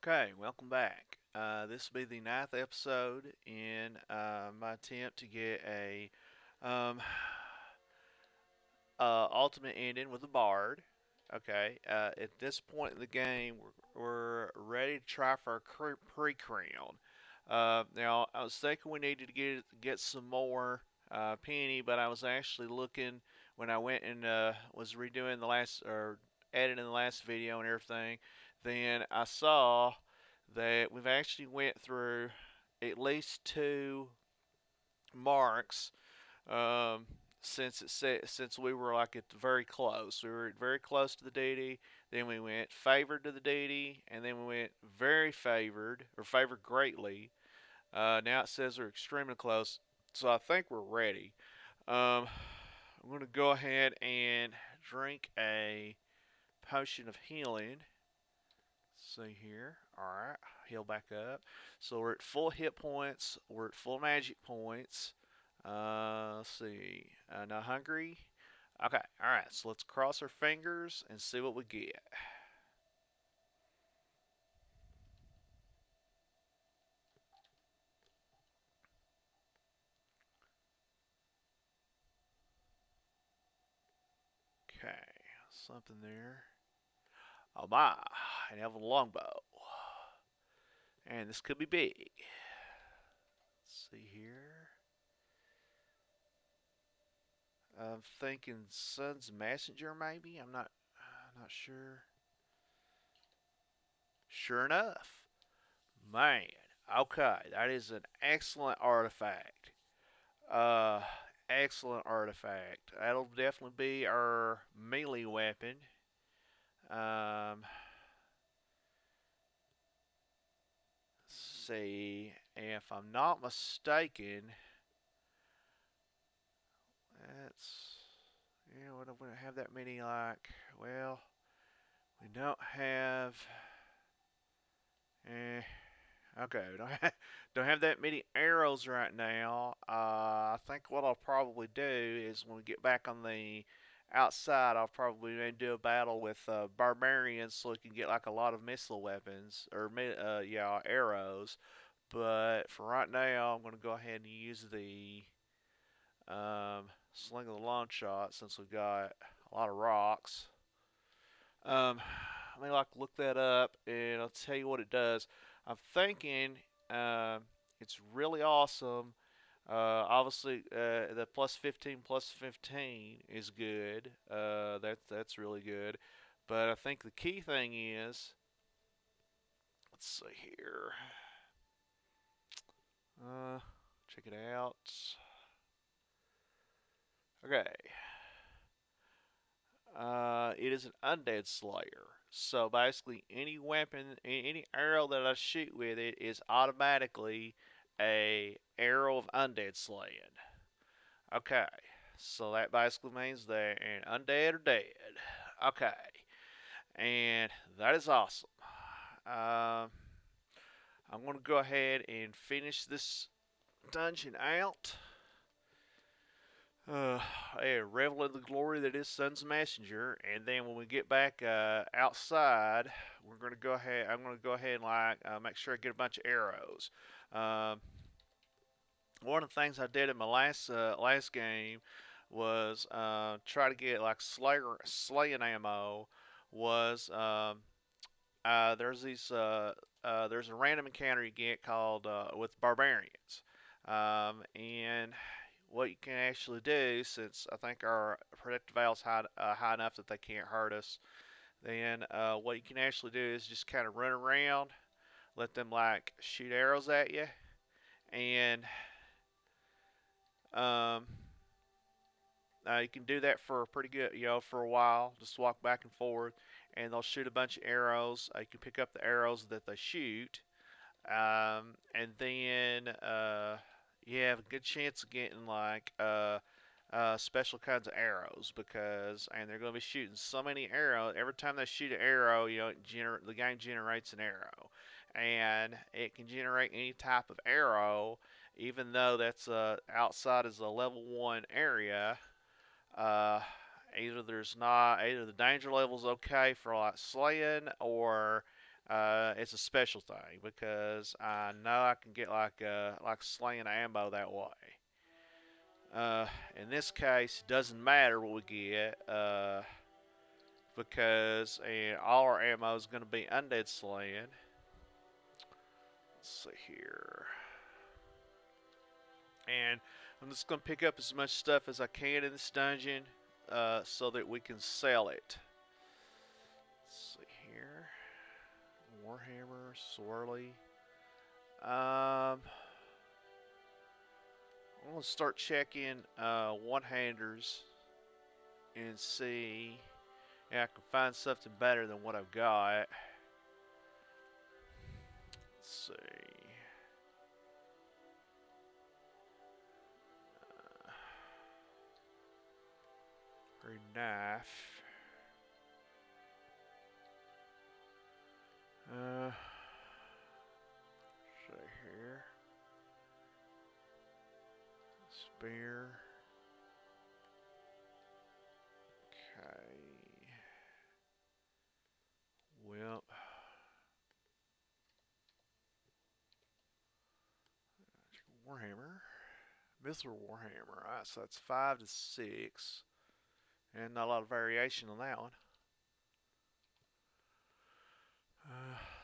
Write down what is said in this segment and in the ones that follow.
Okay, welcome back. This will be the ninth episode in my attempt to get a um, ultimate ending with a bard. Okay, at this point in the game, we're ready to try for a pre-crown. Now, I was thinking we needed to get some more penny, but I was actually looking when I went and was redoing the last or editing the last video and everything. Then I saw that we've actually went through at least two marks um, since we were like at the very close. We were very close to the deity. Then we went favored to the deity, and then we went very favored or favored greatly. Now it says we're extremely close, so I think we're ready. I'm gonna go ahead and drink a potion of healing. Let's see here. All right, heal back up. So we're at full hit points. We're at full magic points. Let's see. Not hungry. Okay. All right. So let's cross our fingers and see what we get. Okay. Something there. Oh my! And have a longbow. And this could be big. Let's see here. I'm thinking Sun's Messenger, maybe. I'm not sure. Sure enough, man. Okay, that is an excellent artifact. Uh, Excellent artifact. That'll definitely be our melee weapon. Um, let's see. If I'm not mistaken, that's we don't have that many. Like, well, we don't have. Eh, okay, we don't have that many arrows right now. I think what I'll probably do is when we get back on the outside, I'll probably maybe do a battle with barbarians so we can get like a lot of missile weapons or yeah, arrows. But for right now, I'm going to go ahead and use the sling of the long shot since we've got a lot of rocks. Let me like look that up and I'll tell you what it does. I'm thinking it's really awesome. Obviously, the plus 15 is good. That's really good. But I think the key thing is, let's see here. Uh, Check it out. Okay. It is an undead slayer. So basically, any weapon, any arrow that I shoot with it is automatically a arrow of undead slaying. Okay, so that basically means they're undead or dead. Okay, and that is awesome. Um, I'm gonna go ahead and finish this dungeon out. Uh, yeah, revel in the glory that is Sun's messenger, and then when we get back outside, we're gonna go ahead. I'm gonna go ahead and like make sure I get a bunch of arrows. Um, One of the things I did in my last game was try to get like slaying ammo. Was there's a random encounter you get called with barbarians, and what you can actually do, since I think our protective valve's high enough that they can't hurt us, then what you can actually do is just kind of run around, let them like shoot arrows at you, and um, you can do that for a pretty good, for a while. Just walk back and forth, and they'll shoot a bunch of arrows. You can pick up the arrows that they shoot, and then you have a good chance of getting like special kinds of arrows and they're going to be shooting so many arrows. Every time they shoot an arrow, the game generates an arrow, and it can generate any type of arrow, even though that's outside is a level 1 area. Uh, Either the danger level's okay for like slaying, or It's a special thing because I know I can get like slaying ammo that way. In this case, it doesn't matter what we get because all our ammo is going to be undead slaying. Let's see here. And I'm just going to pick up as much stuff as I can in this dungeon so that we can sell it. Let's see here. Warhammer, Swirly. I'm going to start checking one-handers and see if I can find something better than what I've got. Let's see. Knife. See here. Spear. Okay. Whip. Warhammer. Missile Warhammer. Alright, so that's 5 to 6. And not a lot of variation on that one.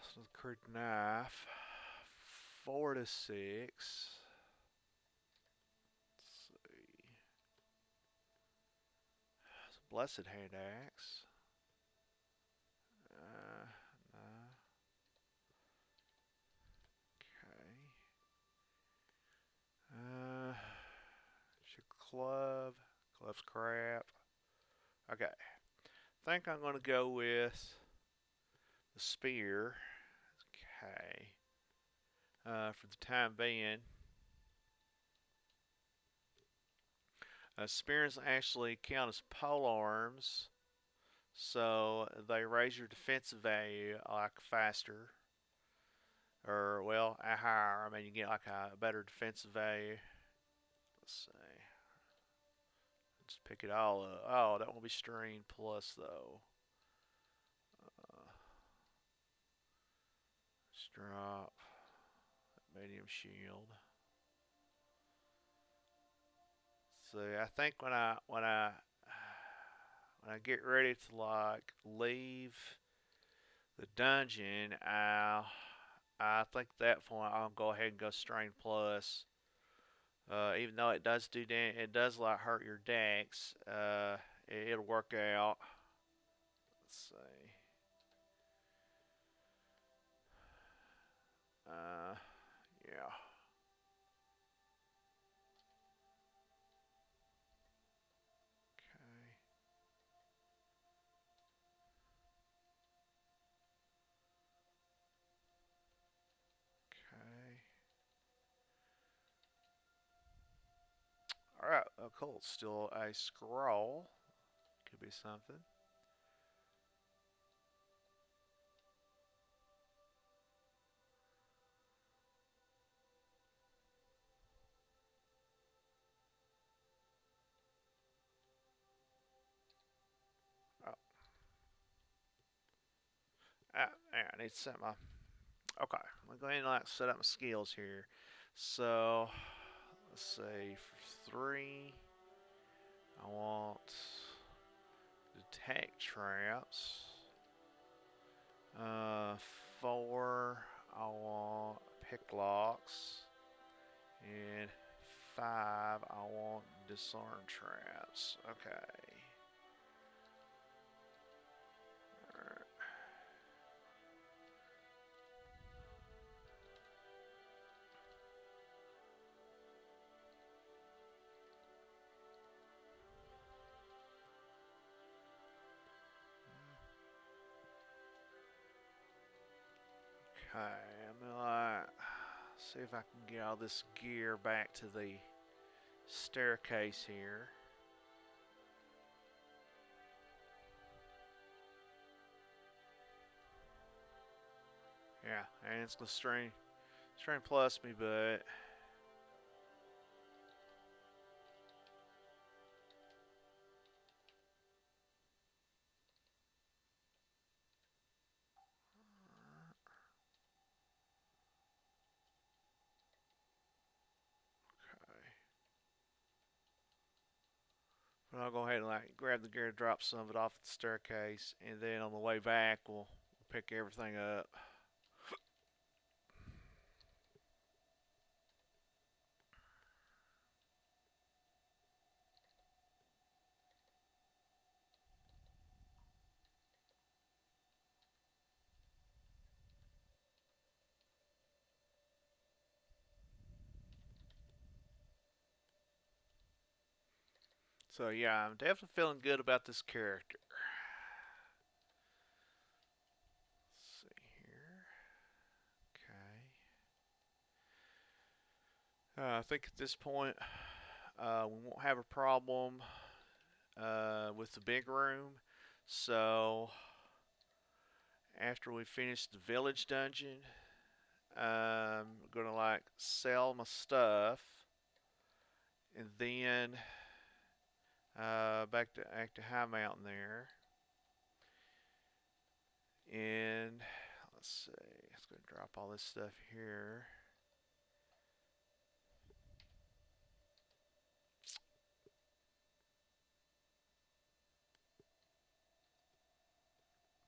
So the crude knife. 4 to 6. Let's see. It's a blessed hand axe. No. Okay. Your club. Club's crap. Okay. I think I'm going to go with the spear. Okay. For the time being. Spears actually count as pole arms, so they raise your defensive value like faster, or well, higher. I mean, you get like a better defensive value. Let's see. Just pick it all up. Oh, that won't be strain plus though. Just drop medium shield. See, I think when I get ready to like leave the dungeon, I think at that point I'll go ahead and go strain plus. Even though it does do it does like hurt your dex. It'll work out. Let's see. Yeah. Okay. Okay. All right. Oh, cool. Still a scroll. Could be something. Oh. I need to set my. Okay. I'm going to go ahead and like set up my skills here. So let's see. For 3, I want detect traps. 4, I want pick locks. And 5, I want disarm traps. Okay. Alright. Okay, I'm gonna see if I can get all this gear back to the staircase here. Yeah, and it's gonna strain plus me, but I'll go ahead and like grab the gear, drop some of it off the staircase, and then on the way back we'll pick everything up. So yeah, I'm definitely feeling good about this character. Let's see here. Okay. I think at this point we won't have a problem with the big room. So after we finish the village dungeon, I'm gonna like sell my stuff, and then back to High Mountain there, and let's see, let's go drop all this stuff here.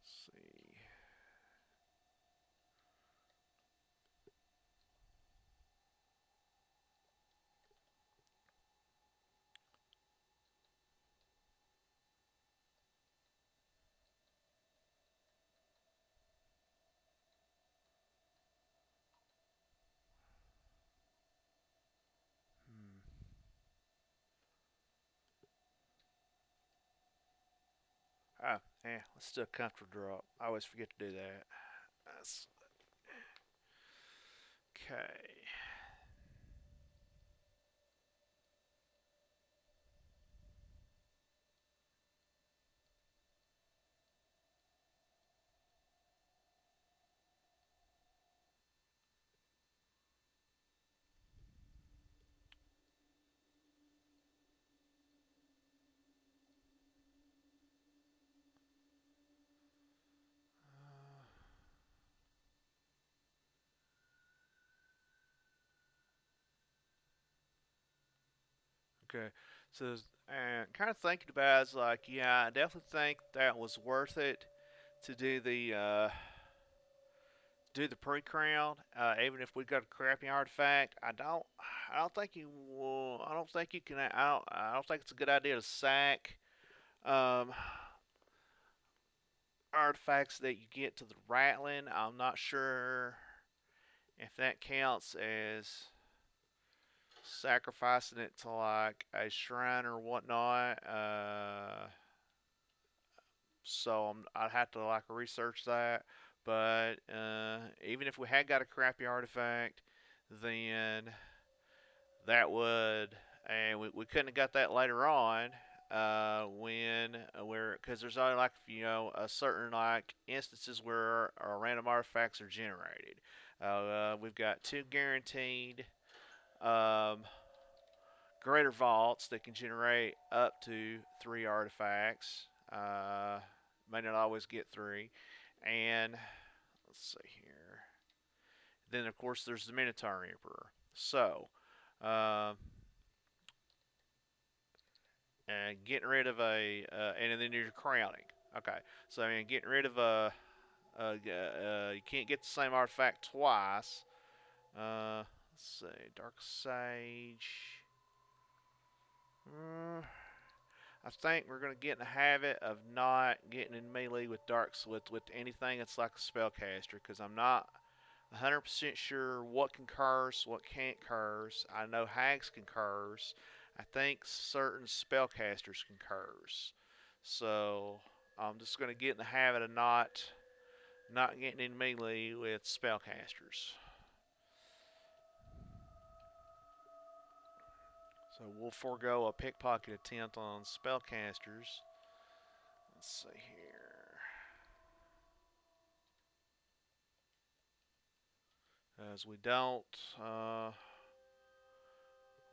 Let's see. Hmm. Oh, yeah, let's do a comfortable drop. I always forget to do that. That's okay. Okay, so and kind of thinking about it, it's like, yeah, I definitely think that was worth it to do the pre-crown. Even if we got a crappy artifact, I don't think you will. I don't think you can. I don't think it's a good idea to sack um, artifacts that you get to the rattling. I'm not sure if that counts as sacrificing it to like a shrine or whatnot. So I'd have to like research that. But even if we had got a crappy artifact, then that would, and we couldn't have got that later on when we're, because there's only like, a certain like instances where our random artifacts are generated. We've got two guaranteed um, greater vaults that can generate up to three artifacts. May not always get three. And let's see here. Then, of course, there's the Minotaur Emperor. So, uh, and getting rid of and then there's crowning. Okay, so I mean, getting rid of you can't get the same artifact twice. Let's see, Dark Sage. Uh, I think we're gonna get in the habit of not getting in melee with with anything that's like a spellcaster, because I'm not 100% sure what can curse, what can't curse. I know hags can curse. I think certain spellcasters can curse. So I'm just gonna get in the habit of not getting in melee with spellcasters. So we'll forego a pickpocket attempt on spellcasters. Let's see here. As uh,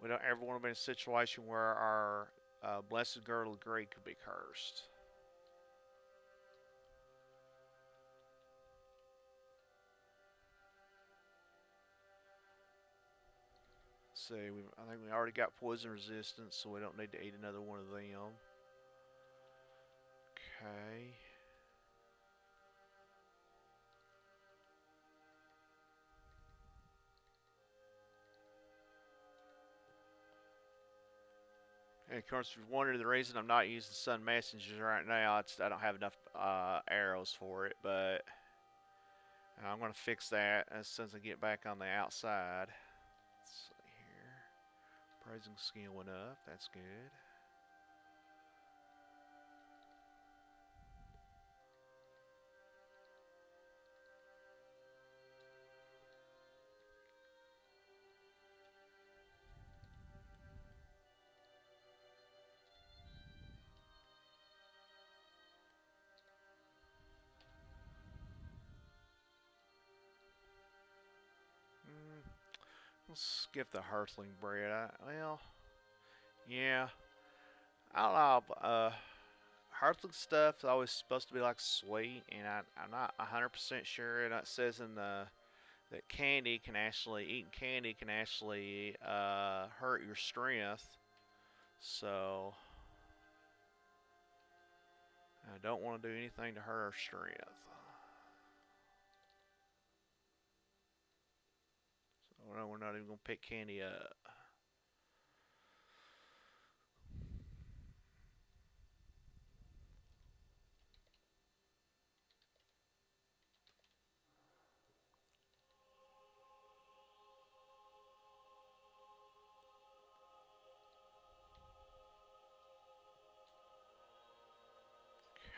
we don't ever want to be in a situation where our blessed girdle of greed could be cursed. Let's see, I think we already got poison resistance, so we don't need to eat another one of them. Okay. And of course, if you're wondering the reason I'm not using Sun Messengers right now, it's I don't have enough arrows for it, but I'm going to fix that as soon as I get back on the outside. Let's see here. Praising skill went up. That's good. Mm, let's skip the Hearthling bread. Well, yeah. I don't know. Hearthling stuff is always supposed to be like sweet, and I'm not 100% sure. And it says in the that candy can actually eating candy can actually hurt your strength. So I don't want to do anything to hurt our strength. So no, we're not even gonna pick candy up.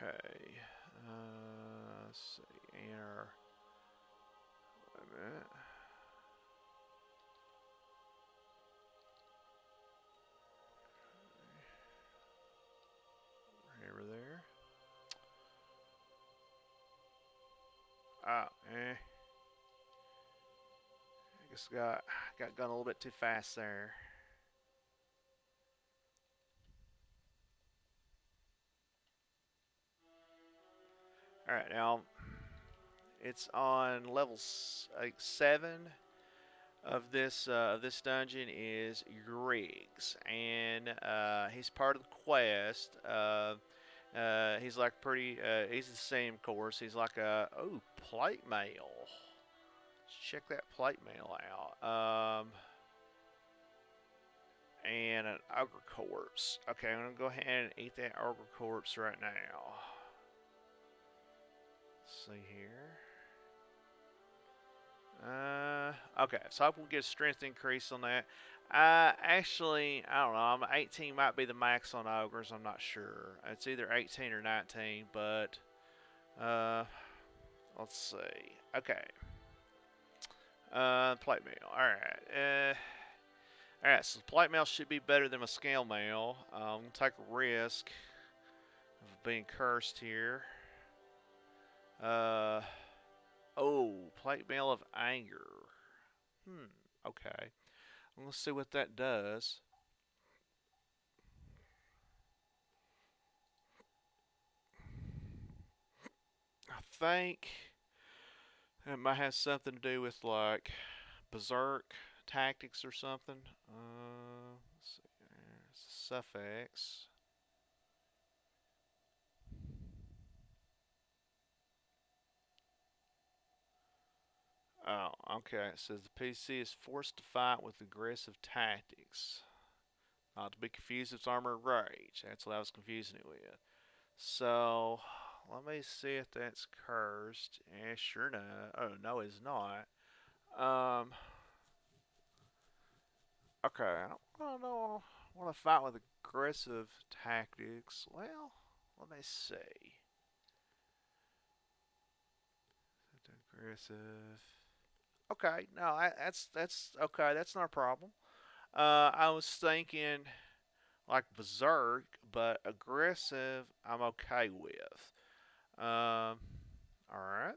Okay. Let's see. Enter. Wait a minute. Over there. Oh, eh. I guess got gone a little bit too fast there. All right, now it's on level like 7 of this dungeon is Griggs, and he's part of the quest. He's like pretty. He's the same course. He's like a plate mail. Let's check that plate mail out. And an ogre corpse. Okay, I'm gonna go ahead and eat that ogre corpse right now. Let's see here. Okay, so I will get a strength increase on that. Actually, I don't know. 18 might be the max on ogres. I'm not sure. It's either 18 or 19, but uh, let's see. Okay. Plate mail. All right. All right. So the plate mail should be better than my scale mail. I'm gonna take a risk of being cursed here. Uh, oh, plate mail of anger. Okay. Let's see what that does. I think it might have something to do with like berserk tactics or something. Let's see. Suffix. Oh, okay. It says the PC is forced to fight with aggressive tactics. Not to be confused with armored rage. That's what I was confusing it with. So, let me see if that's cursed. Yeah, sure no. Oh, no, it's not. Um, okay, I don't know. I want to fight with aggressive tactics. Well, let me see. Aggressive. Okay, no, that's okay. That's not a problem. I was thinking like berserk, but aggressive. I'm okay with. All right.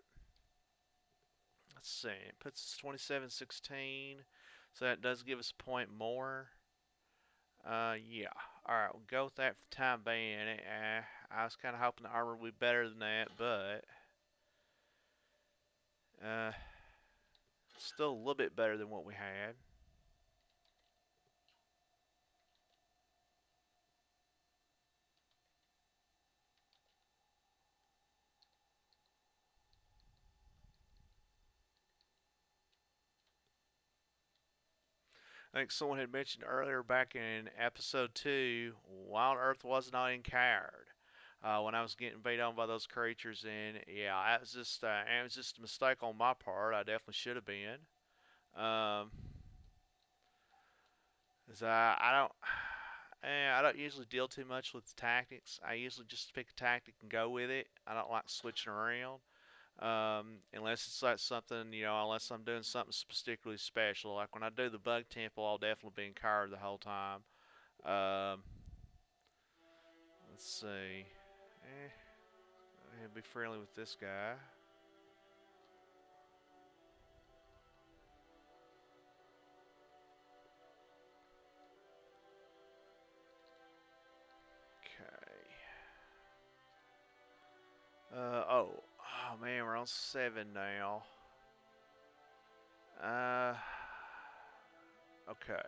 Let's see. It puts us 27-16, so that does give us a point more. Yeah. All right, we'll go with that for the time being. I was kind of hoping the armor would be better than that, but uh, still a little bit better than what we had. I think someone had mentioned earlier back in episode 2, Wild Earth was not encountered. When I was getting beat on by those creatures, and yeah, it was just a mistake on my part. I definitely should have been. Um, 'Cause I don't usually deal too much with tactics. I usually just pick a tactic and go with it. I don't like switching around. Unless it's like something, unless I'm doing something particularly special. Like when I do the bug temple, I'll definitely be in cover the whole time. Um, let's see. He'll be friendly with this guy. Okay. Oh man, we're on 7 now. Uh, okay.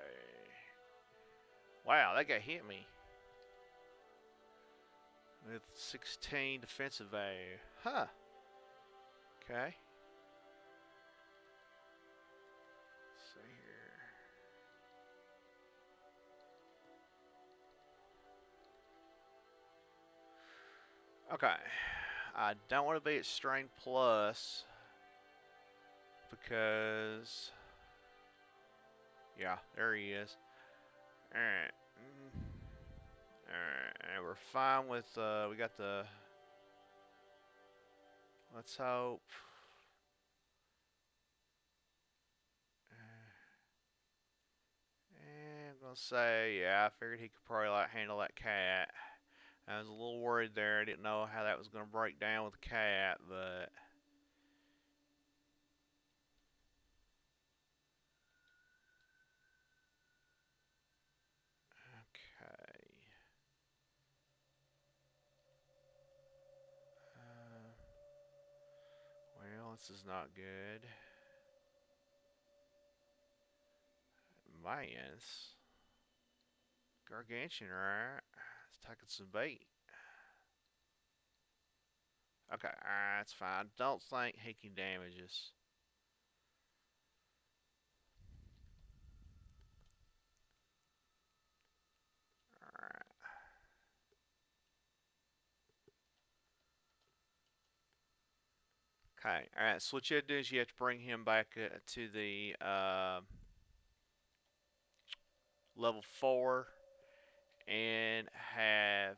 Wow, that guy hit me with 16 defensive value. Huh. Okay. Let's see here. Okay. I don't want to be at strain plus because, yeah, there he is. All right. All right. And we're fine with. We got the. Let's hope. And I'm gonna say, yeah, I figured he could probably like handle that cat. I was a little worried there. I didn't know how that was gonna break down with the cat, but okay. Uh, well, this is not good. Mayans. Gargantuan, right? It's taking some bait. Okay, alright, that's fine. Don't think he can damage us. Alright. Okay, alright, so what you have to do is you have to bring him back to the level 4 and have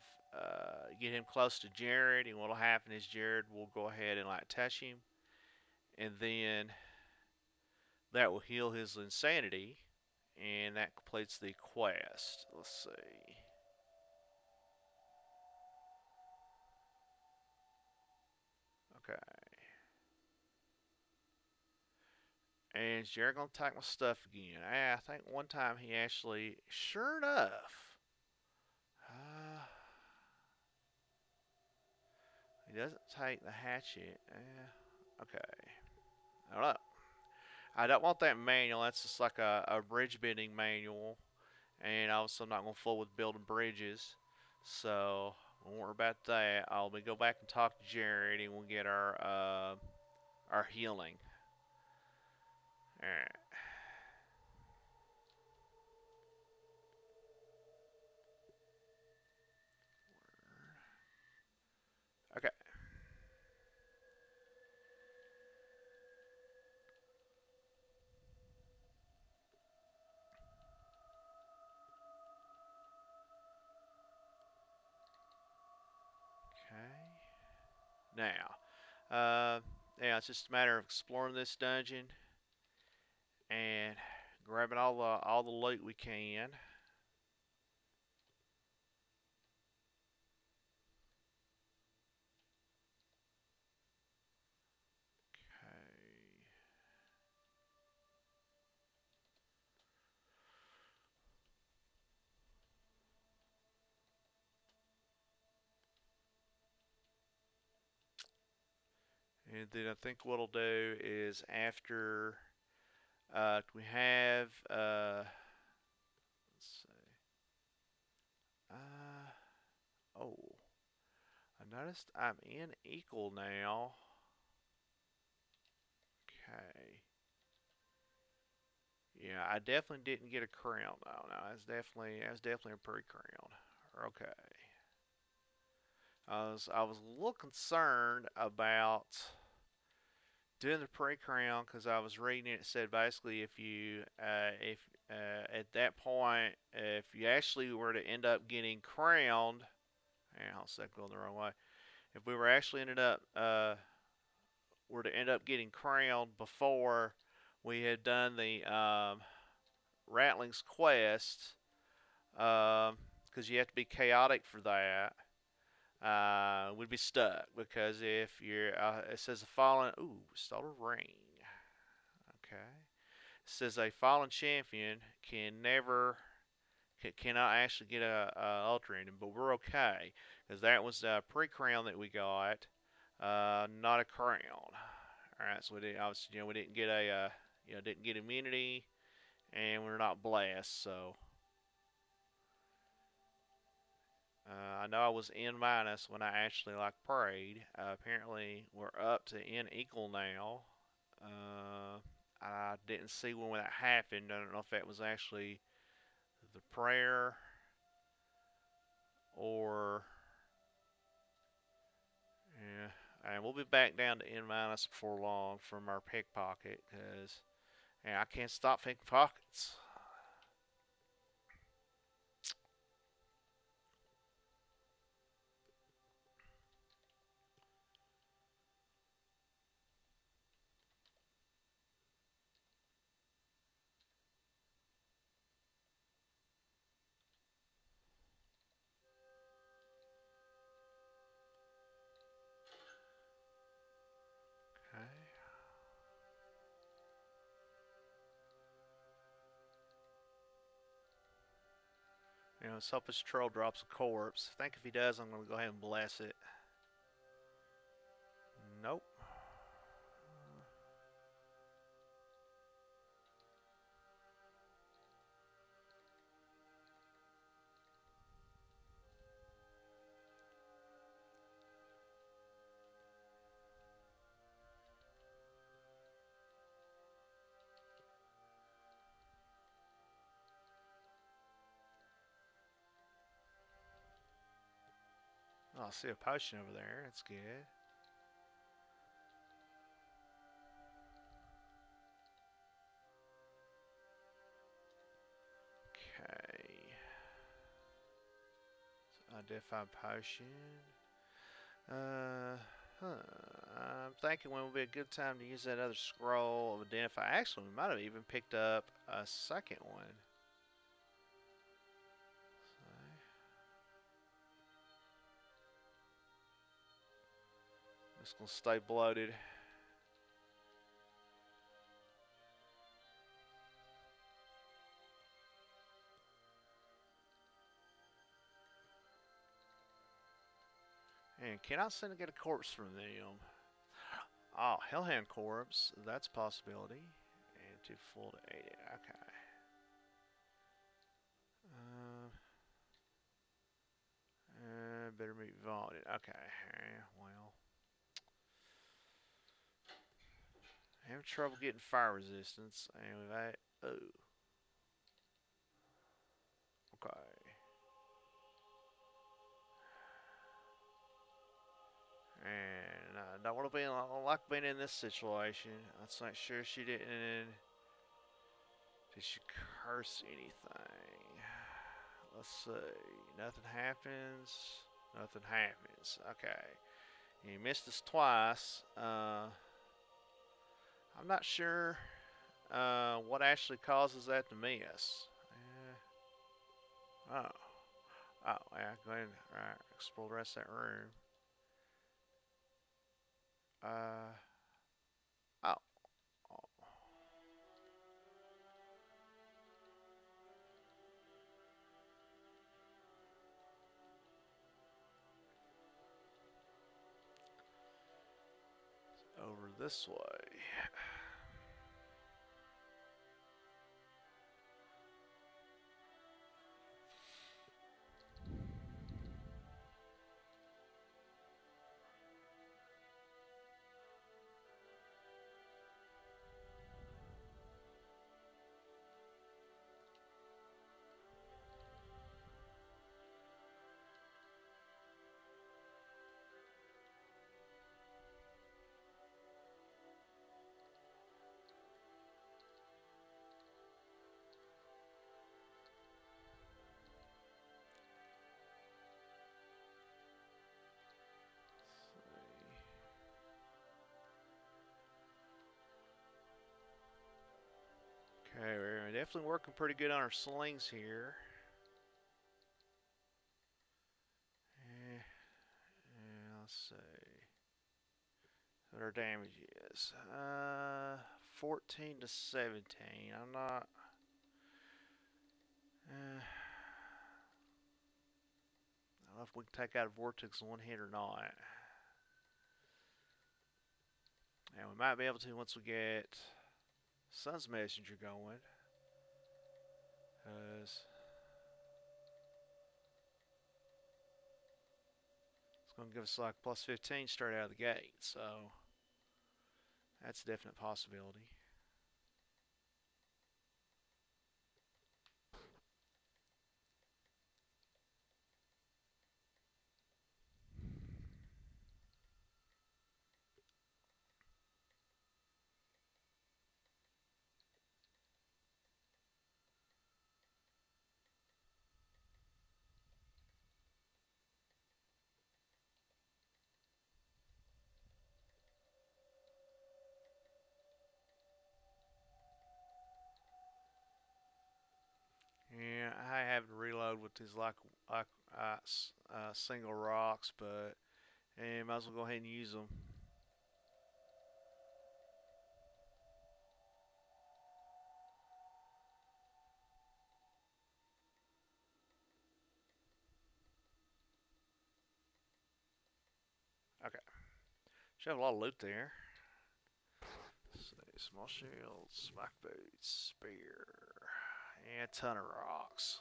get him close to Jared, and what'll happen is Jared will go ahead and like touch him, and then that will heal his insanity, and that completes the quest. Let's see. Okay. And is Jared gonna take my stuff again? I think one time he actually, sure enough, uh, he doesn't take the hatchet. Okay. I don't know. I don't want that manual. That's just like a bridge bending manual. And also, I'm not going to fool with building bridges. So, don't worry about that. I'll go back and talk to Jared, and we'll get our healing. All right. Okay. Okay. Now, yeah, it's just a matter of exploring this dungeon and grabbing all the loot we can. Okay. And then I think what I'll do is after we have let's see. Oh, I noticed I'm in equal now. Okay. Yeah, I definitely didn't get a crown. No, no, that's definitely a pre-crown. Okay. I was a little concerned about doing the pre-crown because I was reading it. It said basically if at that point if you actually were to end up getting crowned, and I'll say going the wrong way. If we were to end up getting crowned before we had done the Rattling's quest, because you have to be chaotic for that. Would be stuck because if you're, it says a fallen, ooh, stole a ring. Okay. It says a fallen champion cannot actually get a ultra ending, but we're okay because that was a pre-crown that we got, not a crown. All right, so we didn't, obviously, we didn't get didn't get immunity, and we're not blessed. So I know I was N minus when I actually like prayed. Apparently, we're up to N equal now. I didn't see when that happened. I don't know if that was actually the prayer or yeah. And we'll be back down to N minus before long from our pickpocket because I can't stop pickpockets. Okay. Let's hope this troll drops a corpse. I think if he does, I'm going to go ahead and bless it. Nope. Oh, I see a potion over there. That's good. Okay. So identify potion. Huh. I'm thinking when would be a good time to use that other scroll of identify. Actually, we might have even picked up a second one. Just gonna stay bloated. And can I send to get a corpse from them? Oh, Hellhound corpse. That's a possibility. And to full to 80. Okay. Uh, better meet vaulted. Okay. Well, having trouble getting fire resistance. And that. Oh. Okay. And I don't want to be like being in this situation. Let's make sure she didn't. Did she curse anything? Let's see. Nothing happens. Nothing happens. Okay. You missed this twice. I'm not sure what actually causes that to miss. Oh. Oh, yeah. Go ahead and explore the rest of that room. Uh. Oh. Oh. Over this way. Okay, we're definitely working pretty good on our slings here. Let's see what our damage is. 14 to 17. I'm not. I don't know if we can take out a vortex in one hit or not. And we might be able to once we get Sun's Messenger going. Because it's going to give us like plus 15 straight out of the gate. So that's a definite possibility. Yeah, I have to reload with these like single rocks, but might as well go ahead and use them. Okay, should have a lot of loot there. Let's see, small shields, spike boots, spear, and a ton of rocks.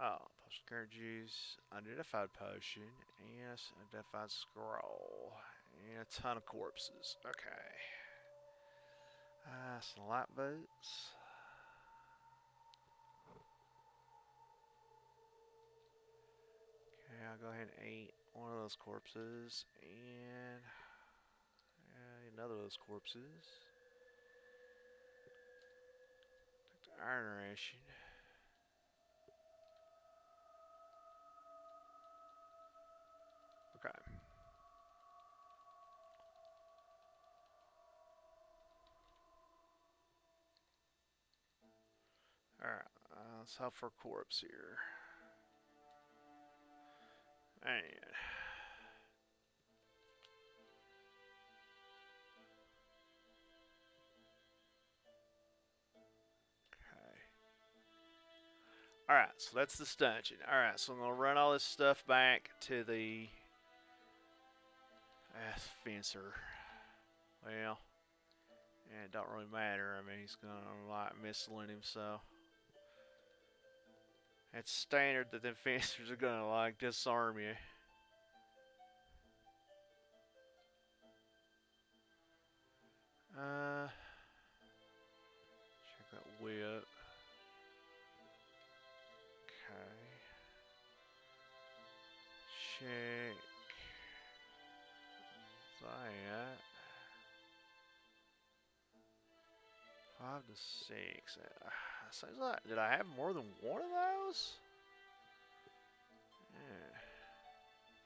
Oh, potion current juice, unidentified potion, and unidentified scroll, and a ton of corpses. Okay. Some light boots. Okay, I'll go ahead and eat one of those corpses, and another of those corpses. Take the iron ration. Okay. Alright, let's hope for a corpse here. And okay. Alright, so that's the dungeon. Alright, so I'm gonna run all this stuff back to the fencer. Well, yeah, it don't really matter. I mean, he's gonna like missiling him, so it's standard that the fencers are gonna like disarm you. Check that whip. Okay. Check that. 5 to 6. Seems like, did I have more than one of those? Yeah.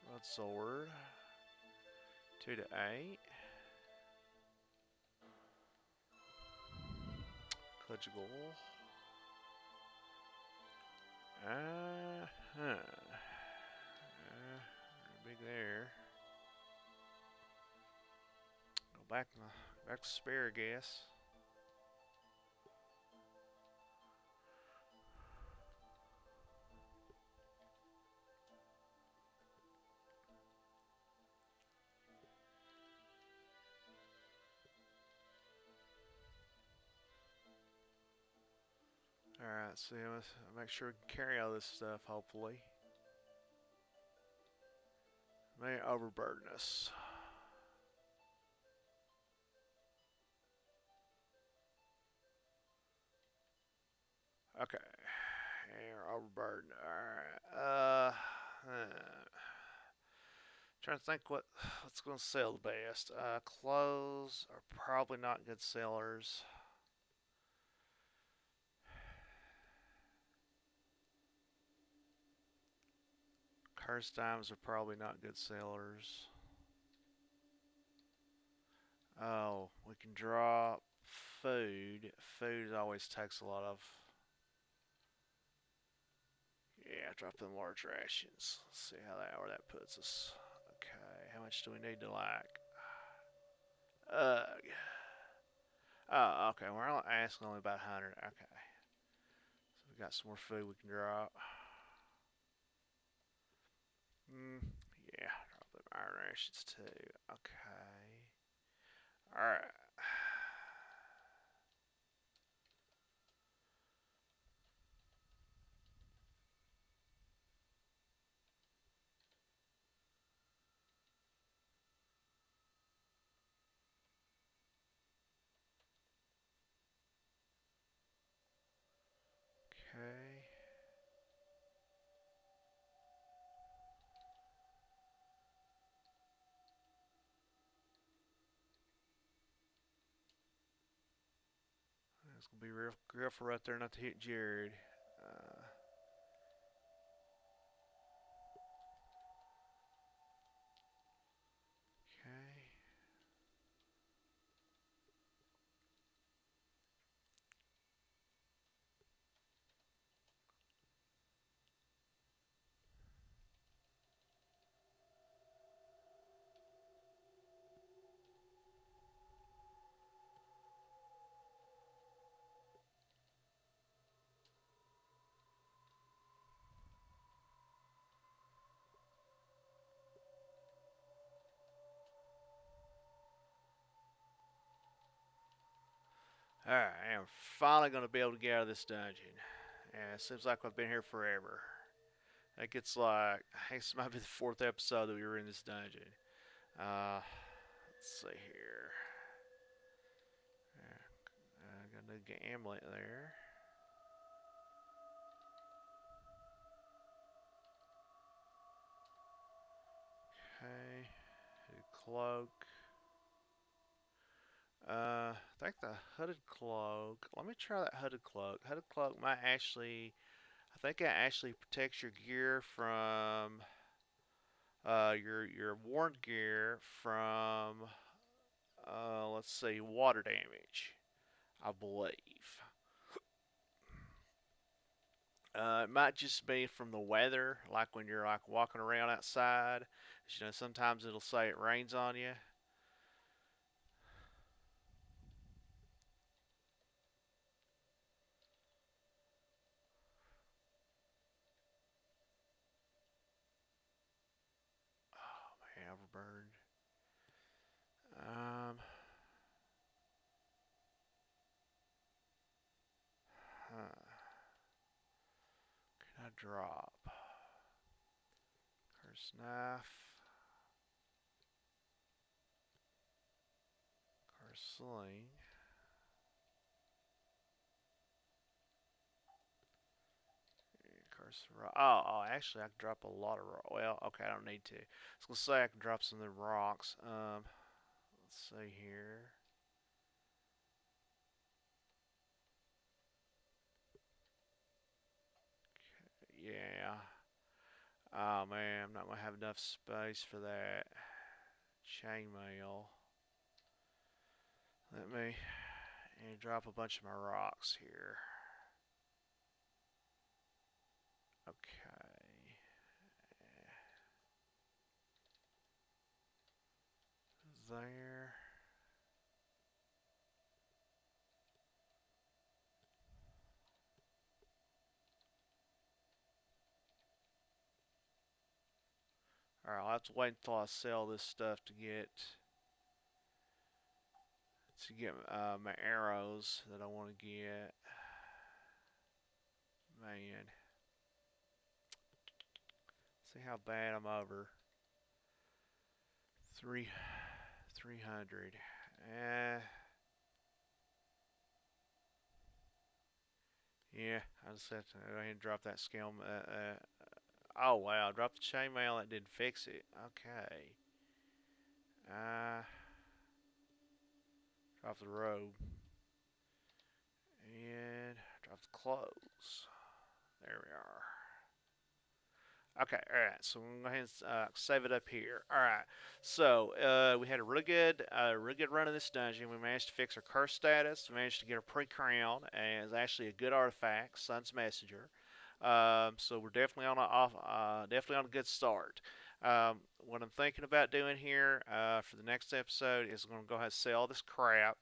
Broadsword. 2 to 8. Cudgel. Huh. Big there. Go back to spare, I guess. Alright, so let's make sure we can carry all this stuff, hopefully. May overburden us. Okay. And we're overburdened. Alright. Trying to think what's going to sell the best. Clothes are probably not good sellers. Cursed diamonds are probably not good sellers. Oh, we can drop food. Food always takes a lot of. Yeah, drop them large rations. Let's see how that where that puts us. Okay, how much do we need to like? Uh, oh, okay. We're only asking only about 100. Okay, so we got some more food we can drop. Mm, yeah, drop them iron rations too. Okay. All right. Okay. It's gonna be real careful right there not to hit Jared. Uh, okay. Alright, I am finally going to be able to get out of this dungeon. And it seems like I've been here forever. I think it's like, I think this might be the fourth episode that we were in this dungeon. Let's see here. Got a new amulet there. Okay, cloak. I think the hooded cloak. Let me try that hooded cloak. Hooded cloak might actually. I think it actually protects your gear from your worn gear from let's see, water damage. I believe. It might just be from the weather, like when you're like walking around outside. You know, sometimes it'll say it rains on you. Oh man, overburned. Um, huh. Can I drop? Curse knife. Curse sling. Curse rock. Actually, I can drop a lot of rock. Well, okay, I don't need to. I was gonna say I can drop some of the rocks. Let's see here. Yeah. Oh man, I'm not gonna have enough space for that. Chainmail. Let me drop a bunch of my rocks here. Okay. There. Alright, I'll have to wait until I sell this stuff to get my arrows that I want to get. Man, see how bad I'm over. Three 300. Eh, yeah, I just have to go ahead and drop that scale. Oh wow, drop the chainmail. That didn't fix it. Okay. Uh, drop the robe and drop the clothes. There we are. Okay, all right. So I'm gonna go ahead and save it up here. All right. So we had a really good run of this dungeon. We managed to fix our curse status. We managed to get our pre-crown, and it's actually a good artifact, Sun's Messenger. So we're definitely on definitely on a good start. What I'm thinking about doing here for the next episode is I'm gonna go ahead and sell this crap.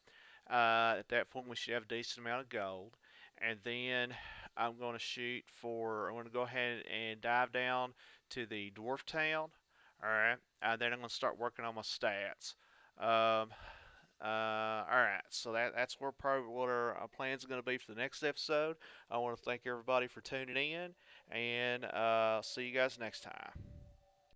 At that point, we should have a decent amount of gold, and then I'm going to go ahead and dive down to the dwarf town. All right. Then I'm going to start working on my stats. Um, all right. So that's where probably what our plans are going to be for the next episode. I want to thank everybody for tuning in, and see you guys next time.